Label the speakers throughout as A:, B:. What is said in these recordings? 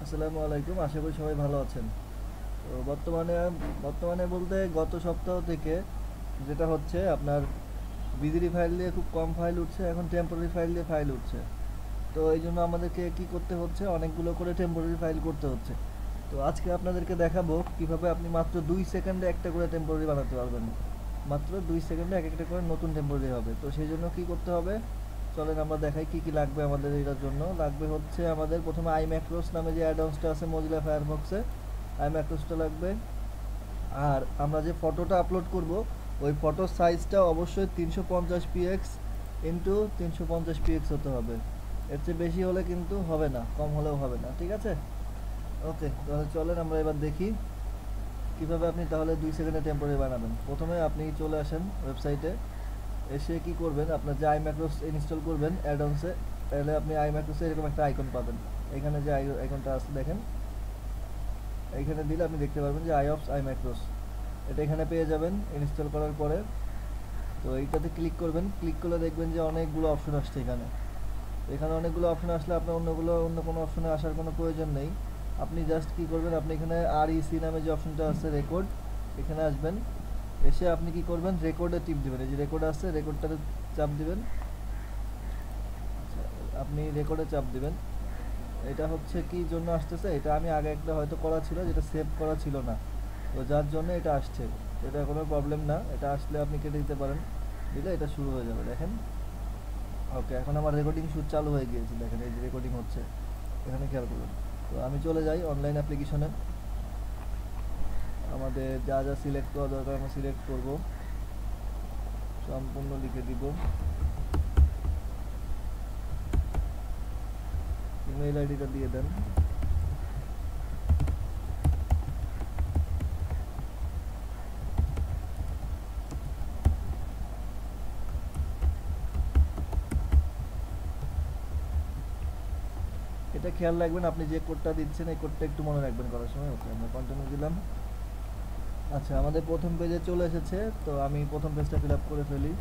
A: আসসালামু আলাইকুম, আশা করি সবাই ভালো আছেন। তো বর্তমানে বর্তমানে বলতে গত সপ্তাহ থেকে যেটা হচ্ছে আপনার বিজিডি ফাইল দিয়ে খুব কম ফাইল উঠছে, এখন টেম্পোরারি ফাইল দিয়ে ফাইল উঠছে। তো এই জন্য আমাদেরকে কি করতে হচ্ছে, অনেকগুলো করে টেম্পোরারি ফাইল করতে হচ্ছে। তো আজকে আপনাদেরকে দেখাবো কিভাবে আপনি মাত্র 2 সেকেন্ডে একটা করে টেম্পোরারি বানাতে পারবেন। মাত্র 2 সেকেন্ডে এক একটা করে নতুন টেম্পোরারি হবে। তো সেই জন্য কি করতে হবে, চলেন আমরা দেখাই কি কি লাগবে। আমাদের এটার জন্য লাগবে হচ্ছে আমাদের প্রথমে iMacros নামে যে অ্যাডঅনসটা আছে মোজিলা ফায়ারফক্সে, iMacrosটা লাগবে। আর আমরা যে ফটোটা আপলোড করব, ওই ফটোর সাইজটা অবশ্যই 350px ইন্টু 350px হতে হবে। এর চেয়ে বেশি হলে কিন্তু হবে না, কম হলেও হবে না, ঠিক আছে? ওকে, তাহলে চলেন আমরা এবার দেখি কিভাবে আপনি তাহলে 2 সেকেন্ডে টেম্পোরারি বানাবেন। প্রথমে আপনি চলে আসেন ওয়েবসাইটে, এসে কি করবেন, আপনার যে iMacros ইনস্টল করবেন অ্যাডঅনসে, তাহলে আপনি iMacros এরকম একটা আইকন পাবেন। এখানে যে আইকনটা আছে দেখেন, এইখানে দিলে আপনি দেখতে পারবেন যে আইঅপস iMacros, এটা এখানে পেয়ে যাবেন ইনস্টল করার পরে। তো এইটাতে ক্লিক করবেন, ক্লিক করলে দেখবেন যে অনেকগুলো অপশন আসছে এখানে। এখানে অনেকগুলো অপশন আসলে আপনার অন্য কোনো অপশনে আসার কোনো প্রয়োজন নেই। আপনি জাস্ট কি করবেন, আপনি এখানে REC নামে যে অপশনটা আছে রেকর্ড, এখানে আসবেন। এসে আপনি কি করবেন, রেকর্ডে টিপ দিবেন। এই যে রেকর্ড আছে, রেকর্ডটাতে চাপ দিবেন। আচ্ছা, আপনি রেকর্ডে চাপ দিবেন। এটা হচ্ছে কি জন্য আসতেছে, এটা আমি আগে একটা হয়তো করা ছিল, যেটা সেভ করা ছিল না, তো যার জন্য এটা আসছে। এটা কোনো প্রবলেম না, এটা আসলে আপনি কেটে দিতে পারেন, দিলে এটা শুরু হয়ে যাবে দেখেন। ওকে, এখন আমার রেকর্ডিং শুট চালু হয়ে গিয়েছে, দেখেন এই যে রেকর্ডিং হচ্ছে, এখানে খেয়াল করুন। তো আমি চলে যাই অনলাইন অ্যাপ্লিকেশনে, আমাদের যা যা সিলেক্ট করা দরকার আমরা সিলেক্ট করব, সম্পূর্ণ লিখে দিব, ইমেইল আইডিটা দিয়ে দেন। এটা খেয়াল রাখবেন, আপনি যে কোডটা দিচ্ছেন এই কোডটা একটু মনে রাখবেন করার সময়। ওকে, আমরা কন্টিনিউ দিলাম। আচ্ছা, আমাদের প্রথম পেজে চলে এসেছে, তো আমি প্রথম পেজটা ফিল আপ করে ফেলি।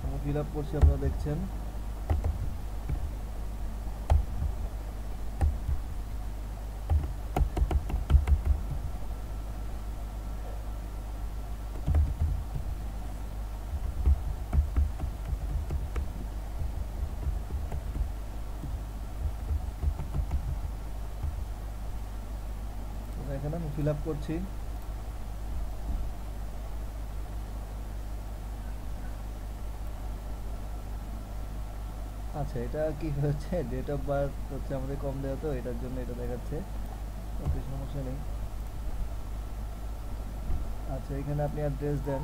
A: আমি ফিল আপ করছি, আপনারা দেখছেন। এখানে আমি ফিল আপ করছি। আচ্ছা, এটা কি হচ্ছে, ডেট অফ বার্থ হচ্ছে আমাদের কম দেওয়া, তো এটার জন্য এটা দেখাচ্ছে। ওকে, সমস্যা নেই। আচ্ছা, এখানে আপনি অ্যাড্রেস দেন।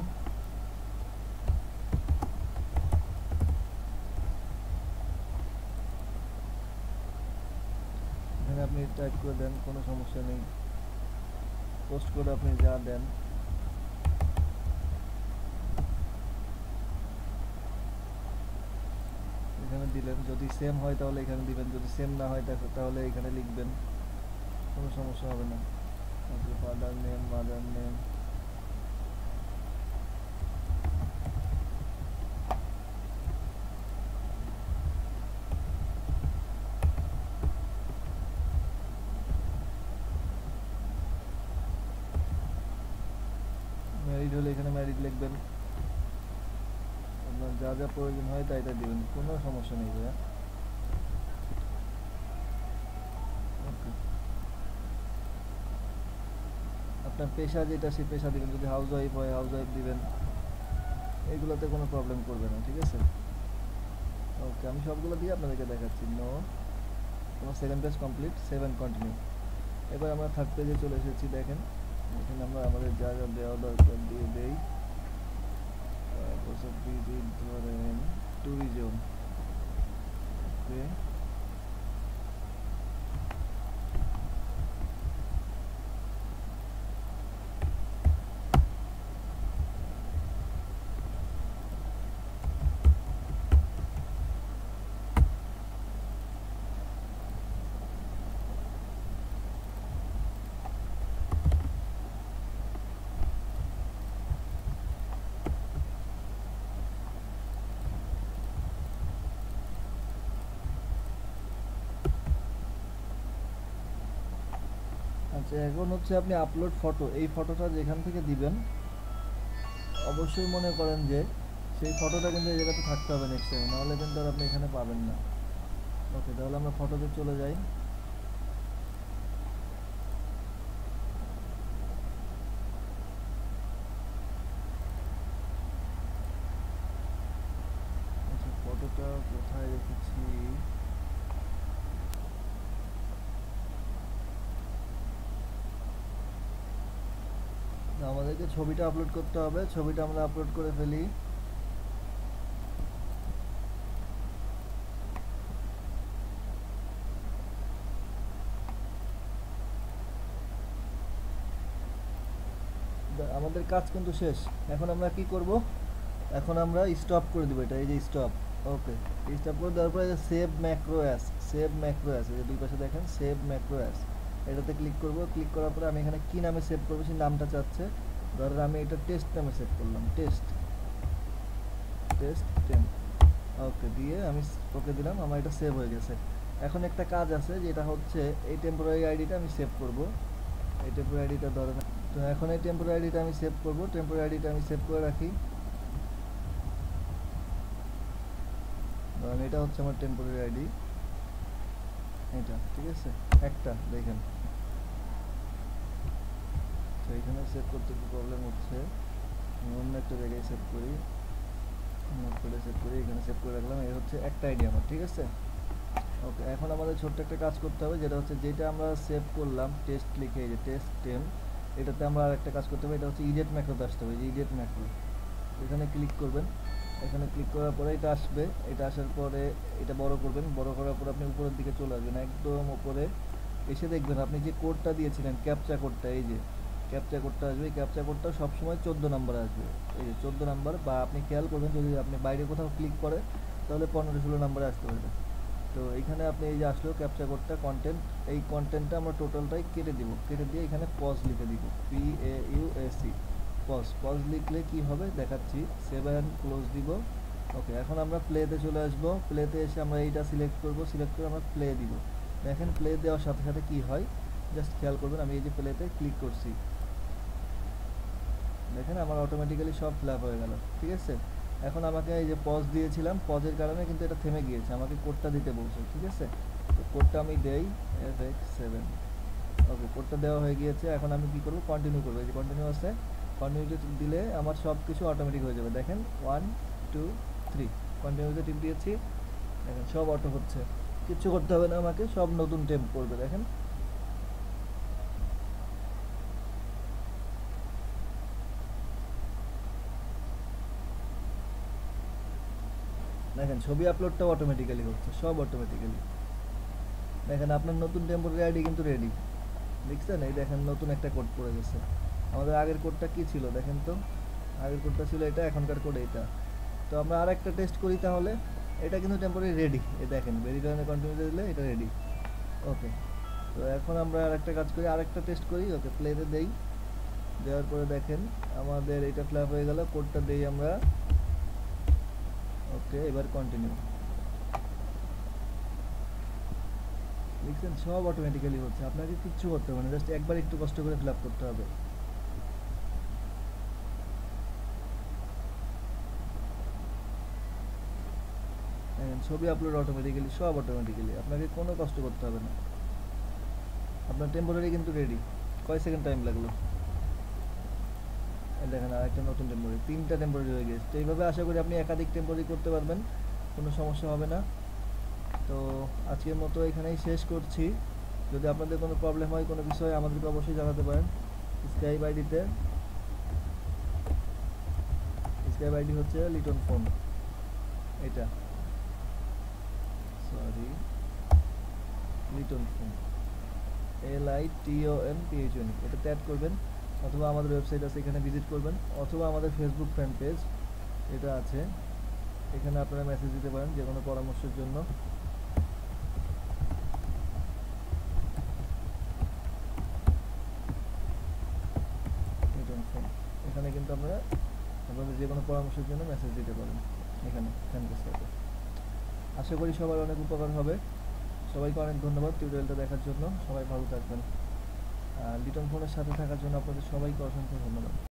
A: এখানে আপনি টাইপ করে দেন, কোনো সমস্যা নেই। পোস্ট কোড আপনি যা দেন, এখানে দিলেন। যদি সেম হয় তাহলে এখানে দিবেন, যদি সেম না হয় তাহলে এখানে লিখবেন, কোনো সমস্যা হবে না। Okay, father name, mother name, married হলে এখানে ম্যারিড লিখবেন। আপনার যা যা প্রয়োজন হয় তাই তাই দিবেন, কোনো সমস্যা নেই ভাইয়া। ওকে, আপনার পেশা যেটা সেই পেশা দিবেন, যদি হাউস ওয়াইফ হয় হাউস ওয়াইফ দিবেন, এইগুলোতে কোনো প্রবলেম করবে না, ঠিক আছে? ওকে, আমি সবগুলো দিয়ে আপনাদেরকে দেখাচ্ছি। নো, আমার second page complete, save and continue. এবার আমরা থার্ড পেজে চলে এসেছি, দেখেন এখানে আমরা আমাদের যা যা দেওয়া দরকার দিয়ে দেই। বছর ভিজিট ধরেন ট্যুরিজম। ওকে, আচ্ছা, এখন হচ্ছে আপনি আপলোড ফটো, এই ফটোটা যেখান থেকে দিবেন অবশ্যই মনে করেন যে সেই ফটোটা কিন্তু এই জায়গাতে থাকতে হবে নেক্সট টাইম, নাহলে কিন্তু আর আপনি এখানে পাবেন না। ওকে, তাহলে আমরা ফটোতে চলে যাই। আচ্ছা, ফটোটা কোথায় রেখেছি? আমাদেরকে ছবিটা আপলোড করতে হবে, ছবিটা আমরা আপলোড করে ফেলি। আমাদের কাজ কিন্তু শেষ। এখন আমরা কি করব? এখন আমরা স্টপ করে দিব এটা, এই যে স্টপ। ওকে, স্টপ করে দেওয়ার পরে save macro as, save macro as, এই যে দুই পাশে দেখেন সেভ ম্যাক্রো অ্যাস, এটাতে ক্লিক করব। ক্লিক করার পরে আমি এখানে কি নামে সেভ করবো সেই নামটা চাচ্ছে। ধরেন আমি এটা টেস্ট নামে সেভ করলাম, টেস্ট, টেস্ট 10। ওকে দিয়ে আমি ওকে দিলাম, আমার এটা সেভ হয়ে গেছে। এখন একটা কাজ আছে, যেটা হচ্ছে এই টেম্পোরারি আইডিটা আমি সেভ করব। এই টেম্পোরারি আইডিটা ধরেন, তো এখন এই টেম্পোরারি আইডিটা আমি সেভ করব। টেম্পোরারি আইডিটা আমি সেভ করে রাখি। ধরেন এটা হচ্ছে আমার টেম্পোরারি আইডি, এটা ঠিক আছে, একটা দেখেন। তো এখানে সেভ করতে একটু প্রবলেম হচ্ছে, আমি অন্য একটা জায়গায় সেভ করি, নোট করে সেভ করি, এখানে সেভ করে রাখলাম। এই হচ্ছে একটা আইডি আমার, ঠিক আছে। ওকে, এখন আমাদের ছোট্ট একটা কাজ করতে হবে, যেটা হচ্ছে যেটা আমরা সেভ করলাম টেস্ট লিখে, এই যে টেস্ট 10, এটাতে আমরা আর একটা কাজ করতে হবে, এটা হচ্ছে ইডিয়েট ম্যাক্রোতে আসতে হবে, এই যে ইডিয়েট ম্যাক্রো, এখানে ক্লিক করবেন। এখানে ক্লিক করার পরে এটা আসবে, এটা আসার পরে এটা বড় করবেন, বড় করার পরে আপনি উপরের দিকে চলে আসবেন, একদম উপরে এসে দেখবেন আপনি যে কোডটা দিয়েছিলেন ক্যাপচা কোডটা, এই যে ক্যাপচা কোডটা আসবে। এই ক্যাপচা কোডটা সবসময় 14 নাম্বার আসবে, এই যে 14 নাম্বার, বা আপনি খেয়াল করবেন যদি আপনি বাইরে কোথাও ক্লিক করে তাহলে 15-16 নাম্বারে আসতে পারে। তো এইখানে আপনি এই যে আসলো ক্যাপচা কোডটা, কন্টেন্ট, এই কন্টেন্টটা আমরা টোটালটাই কেটে দিব, কেটে দিয়ে এখানে পজ লিখে দিব, PAUSE, পজ। পজ লিখলে কি হবে দেখাচ্ছি, সেভ অ্যান্ড ক্লোজ দিব। ওকে, এখন আমরা প্লেতে চলে আসবো। প্লেতে এসে আমরা এইটা সিলেক্ট করব, সিলেক্ট করে আমরা প্লে দিব। দেখেন প্লে দেওয়ার সাথে সাথে কি হয়, জাস্ট খেয়াল করবেন। আমি এই যে প্লেতে ক্লিক করছি, দেখেন আমার অটোমেটিক্যালি সব ফিল আপ হয়ে গেল, ঠিক আছে। এখন আমাকে এই যে পজ দিয়েছিলাম, পজের কারণে কিন্তু এটা থেমে গিয়েছে, আমাকে কোডটা দিতে বলছে, ঠিক আছে। তো কোডটা আমি দেই, FX7। ওকে, কোডটা দেওয়া হয়ে গিয়েছে। এখন আমি কি করব, কন্টিনিউ করবো, এই যে কন্টিনিউ আছে, কন্টিনিউতে দিলে আমার সব কিছু অটোমেটিক হয়ে যাবে। দেখেন 1 2 3, কন্টিনিউতে টিপ দিয়েছি, দেখেন সব অটো হচ্ছে, কিচ্ছু করতে হবে না আমাকে, সব নতুন টেম্প করবে। দেখেন দেখেন ছবি আপলোডটাও অটোমেটিক্যালি হচ্ছে, সব অটোমেটিক্যালি। দেখেন আপনার নতুন টেম্পোরারি আইডি কিন্তু রেডি, দেখছেন? এই দেখেন নতুন একটা কোড পড়ে গেছে। আমাদের আগের কোডটা কি ছিল দেখেন তো, আগের কোডটা ছিল এটা, এখনকার কোড এটা। তো আমরা আর একটা টেস্ট করি তাহলে। এটা কিন্তু টেম্পোরারি রেডি, এই দেখেন ভেরিফাই কন্টিনিউ দিলে এটা রেডি। ওকে, তো এখন আমরা আর একটা কাজ করি, আরেকটা টেস্ট করি। ওকে, প্লেতে দেই, দেওয়ার পরে দেখেন আমাদের এটা ফ্ল্যাপ হয়ে গেল, কোডটা দেই আমরা। ওকে, এবার কন্টিনিউ, দেখছেন সব অটোমেটিক্যালি হচ্ছে, আপনাকে কিচ্ছু করতে হবে না, জাস্ট একবার একটু কষ্ট করে ফিল আপ করতে হবে। ছবি আপলোড অটোমেটিক্যালি, সব অটোমেটিক্যালি, আপনাকে কোনো কষ্ট করতে হবে না। আপনার টেম্পোরারি কিন্তু রেডি। কয় সেকেন্ড টাইম লাগলো? দেখেন আর একটা নতুন টেম্পোরারি, 3টা টেম্পোরারি হয়ে গেছে। তো এইভাবে আশা করি আপনি একাধিক টেম্পোরারি করতে পারবেন, কোনো সমস্যা হবে না। তো আজকের মতো এখানেই শেষ করছি। যদি আপনাদের কোনো প্রবলেম হয়, কোনো বিষয়ে আমাদেরকে অবশ্যই জানাতে পারেন। স্কাইপ আইডিতে, স্কাইপ আইডি হচ্ছে লিটন ফোন, এটা সরি লিটন ফোন, LITONPHON, এটাতে অ্যাড করবেন, অথবা আমাদের ওয়েবসাইট আছে এখানে ভিজিট করবেন, অথবা আমাদের ফেসবুক ফ্যান পেজ এটা আছে, এখানে আপনারা মেসেজ দিতে পারেন যে কোনো পরামর্শের জন্য। এখানে কিন্তু আপনারা আপনাদের যে কোনো পরামর্শের জন্য মেসেজ দিতে পারেন এখানে ফ্যান পেজটাতে। আশা করি সবার অনেক উপকার হবে। সবাইকে অনেক ধন্যবাদ টিউটোরিয়ালটা দেখার জন্য, সবাই ভালো থাকবেন। আর লিটন ফোনের সাথে থাকার জন্য আপনাদের সবাইকে অসংখ্য ধন্যবাদ।